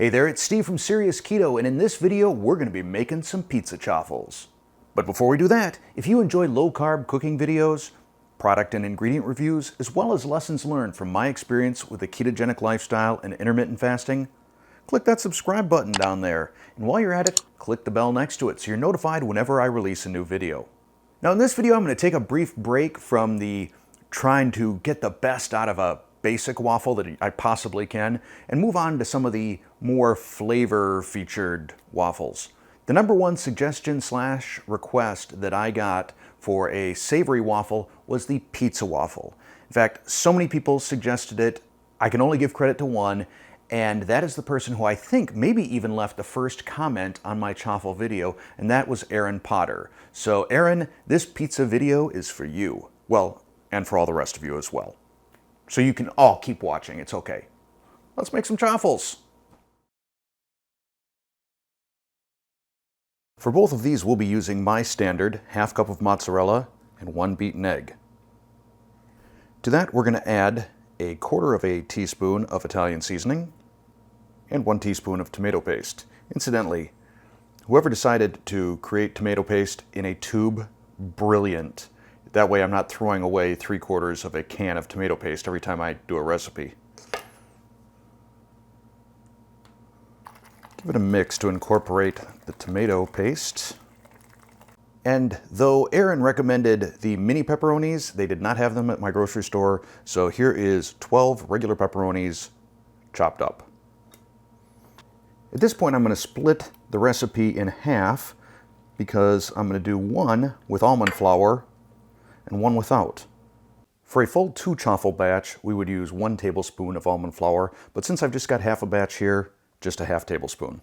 Hey there, it's Steve from Serious Keto, and in this video, we're going to be making some pizza chaffles. But before we do that, if you enjoy low-carb cooking videos, product and ingredient reviews, as well as lessons learned from my experience with a ketogenic lifestyle and intermittent fasting, click that subscribe button down there. And while you're at it, click the bell next to it so you're notified whenever I release a new video. Now in this video, I'm going to take a brief break from the trying to get the best out of a basic waffle that I possibly can, and move on to some of the more flavor-featured waffles. The number one suggestion / request that I got for a savory waffle was the pizza waffle. In fact, so many people suggested it, I can only give credit to one, and that is the person who I think maybe even left the first comment on my chaffle video, and that was Aaron Potter. So Aaron, this pizza video is for you. Well, and for all the rest of you as well. So you can all keep watching, it's okay. Let's make some chaffles. For both of these, we'll be using my standard ½ cup of mozzarella and 1 beaten egg. To that, we're going to add 1/4 teaspoon of Italian seasoning and 1 teaspoon of tomato paste. Incidentally, whoever decided to create tomato paste in a tube, brilliant. That way I'm not throwing away 3/4 of a can of tomato paste every time I do a recipe. Give it a mix to incorporate the tomato paste. And though Aaron recommended the mini pepperonis, they did not have them at my grocery store, so here is 12 regular pepperonis chopped up. At this point I'm going to split the recipe in half because I'm going to do one with almond flour and one without. For a full 2 chaffle batch, we would use 1 tablespoon of almond flour, but since I've just got half a batch here, just a ½ tablespoon.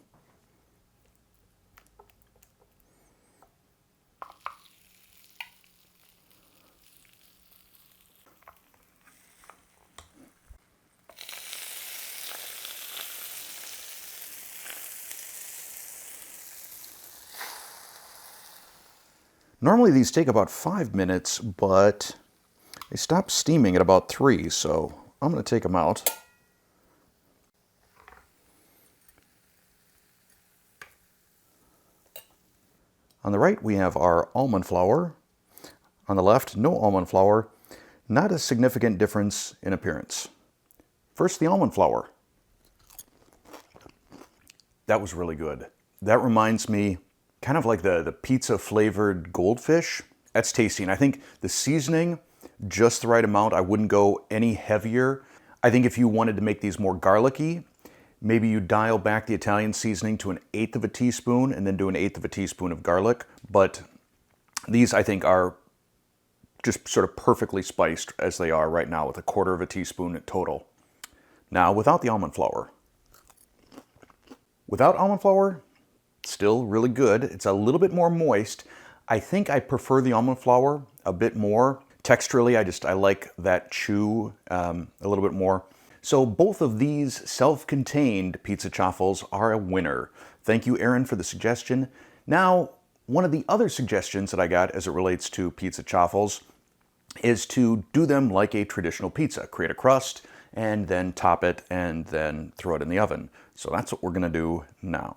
Normally these take about 5 minutes, but they stop steaming at about 3, so I'm going to take them out. On the right, we have our almond flour. On the left, no almond flour. Not a significant difference in appearance. First, the almond flour. That was really good. That reminds me kind of like the pizza flavored goldfish. That's tasty, and I think the seasoning, just the right amount. I wouldn't go any heavier. I think if you wanted to make these more garlicky, maybe you dial back the Italian seasoning to 1/8 teaspoon and then do 1/8 teaspoon of garlic. But these, I think, are just sort of perfectly spiced as they are right now with 1/4 teaspoon total. Now, without the almond flour. Without almond flour, still really good. It's a little bit more moist. I think I prefer the almond flour a bit more. Texturally, I like that chew a little bit more. So both of these self-contained pizza chaffles are a winner. Thank you, Aaron, for the suggestion. Now, one of the other suggestions that I got as it relates to pizza chaffles is to do them like a traditional pizza. Create a crust and then top it and then throw it in the oven. So that's what we're going to do now.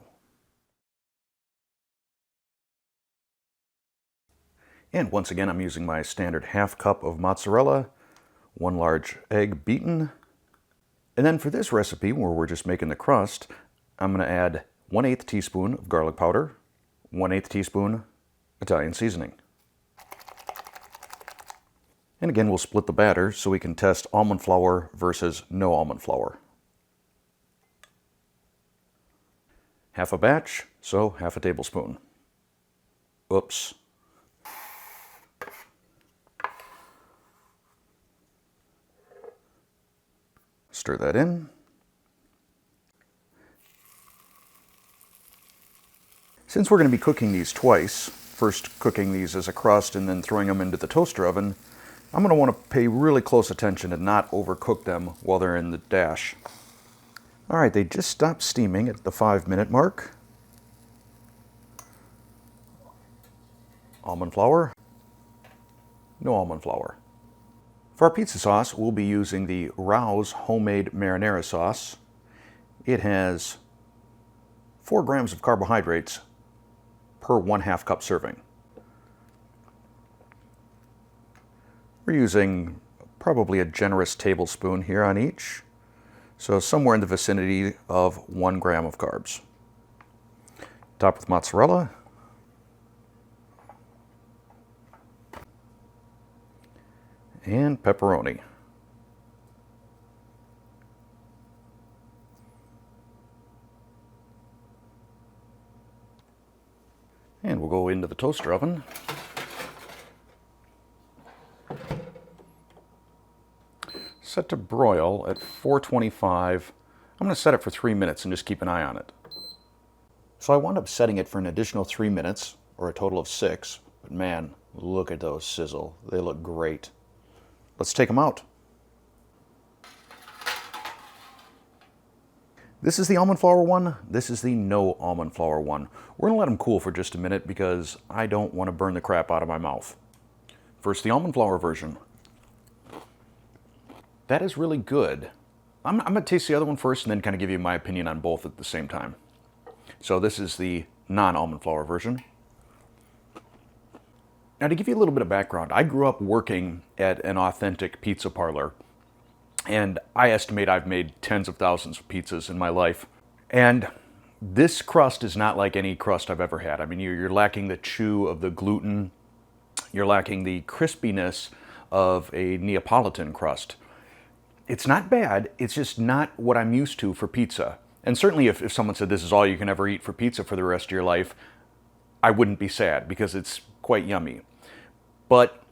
And once again, I'm using my standard ½ cup of mozzarella, 1 large egg beaten. And then for this recipe, where we're just making the crust, I'm going to add 1/8 teaspoon of garlic powder, 1/8 teaspoon Italian seasoning. And again, we'll split the batter so we can test almond flour versus no almond flour. Half a batch, so ½ tablespoon. Oops. Stir that in. Since we're going to be cooking these twice, first cooking these as a crust and then throwing them into the toaster oven, I'm going to want to pay really close attention and not overcook them while they're in the dash. All right, they just stopped steaming at the 5-minute mark. Almond flour. No almond flour. For our pizza sauce, we'll be using the Rouse homemade marinara sauce. It has 4 grams of carbohydrates per 1/2 cup serving. We're using probably a generous tablespoon here on each, so somewhere in the vicinity of 1 gram of carbs. Top with mozzarella. And pepperoni. And we'll go into the toaster oven. Set to broil at 425. I'm going to set it for 3 minutes and just keep an eye on it. So I wound up setting it for an additional 3 minutes, or a total of 6. But man, look at those sizzle. They look great. Let's take them out. This is the almond flour one. This is the no almond flour one. We're going to let them cool for just a minute because I don't want to burn the crap out of my mouth. First, the almond flour version. That is really good. I'm going to taste the other one first and then kind of give you my opinion on both at the same time. So this is the non-almond flour version. Now, to give you a little bit of background, I grew up working at an authentic pizza parlor, and I estimate I've made tens of thousands of pizzas in my life. And this crust is not like any crust I've ever had. I mean, you're lacking the chew of the gluten. You're lacking the crispiness of a Neapolitan crust. It's not bad, it's just not what I'm used to for pizza. And certainly if someone said this is all you can ever eat for pizza for the rest of your life, I wouldn't be sad because it's quite yummy. But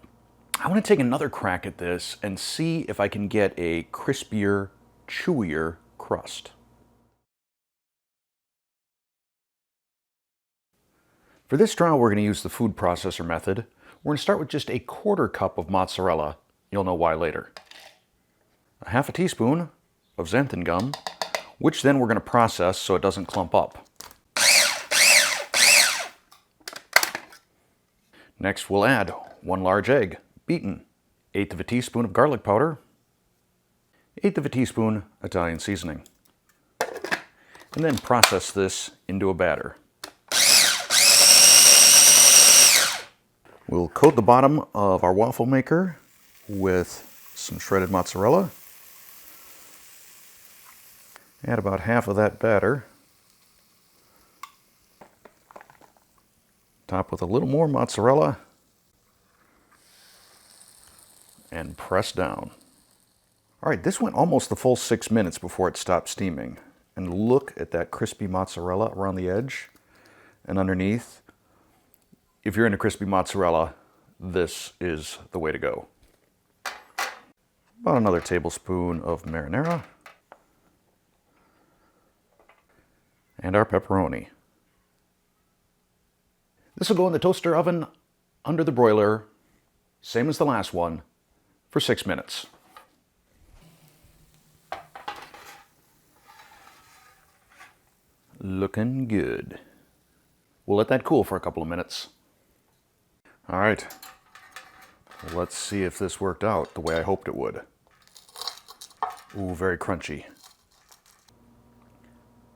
I want to take another crack at this and see if I can get a crispier, chewier crust. For this trial, we're going to use the food processor method. We're going to start with just a 1/4 cup of mozzarella. You'll know why later. A 1/2 teaspoon of xanthan gum, which then we're going to process so it doesn't clump up. Next, we'll add 1 large egg, beaten, 1/8 of a teaspoon of garlic powder, 1/8 of a teaspoon Italian seasoning, and then process this into a batter. We'll coat the bottom of our waffle maker with some shredded mozzarella. Add about half of that batter. Top with a little more mozzarella. And press down. All right, this went almost the full 6 minutes before it stopped steaming. And look at that crispy mozzarella around the edge and underneath. If you're into crispy mozzarella, this is the way to go. About another tablespoon of marinara. And our pepperoni. This will go in the toaster oven under the broiler, same as the last one, for 6 minutes. Looking good. We'll let that cool for a couple of minutes. All right, let's see if this worked out the way I hoped it would. Ooh, very crunchy.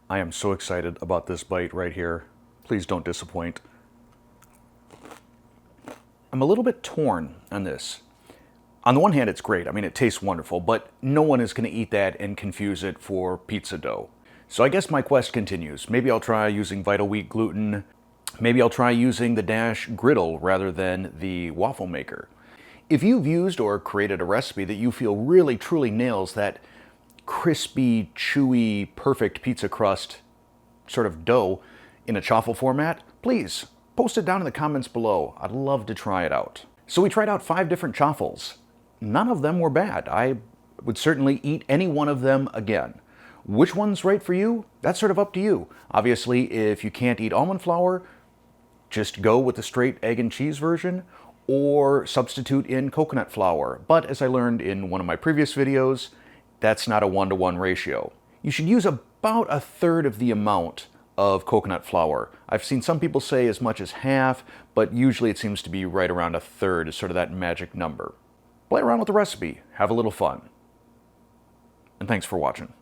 I am so excited about this bite right here. Please don't disappoint. I'm a little bit torn on this. On the one hand, it's great. I mean, it tastes wonderful, but no one is going to eat that and confuse it for pizza dough. So I guess my quest continues. Maybe I'll try using Vital Wheat gluten. Maybe I'll try using the Dash griddle rather than the waffle maker. If you've used or created a recipe that you feel really truly nails that crispy, chewy, perfect pizza crust sort of dough in a chaffle format, please post it down in the comments below. I'd love to try it out. So we tried out 5 different chaffles. None of them were bad. I would certainly eat any one of them again. Which one's right for you? That's sort of up to you. Obviously, if you can't eat almond flour, just go with the straight egg and cheese version or substitute in coconut flour. But as I learned in one of my previous videos, that's not a 1-to-1 ratio. You should use about 1/3 of the amount of coconut flour. I've seen some people say as much as half, but usually it seems to be right around 1/3 is sort of that magic number. Play around with the recipe, have a little fun. And thanks for watching.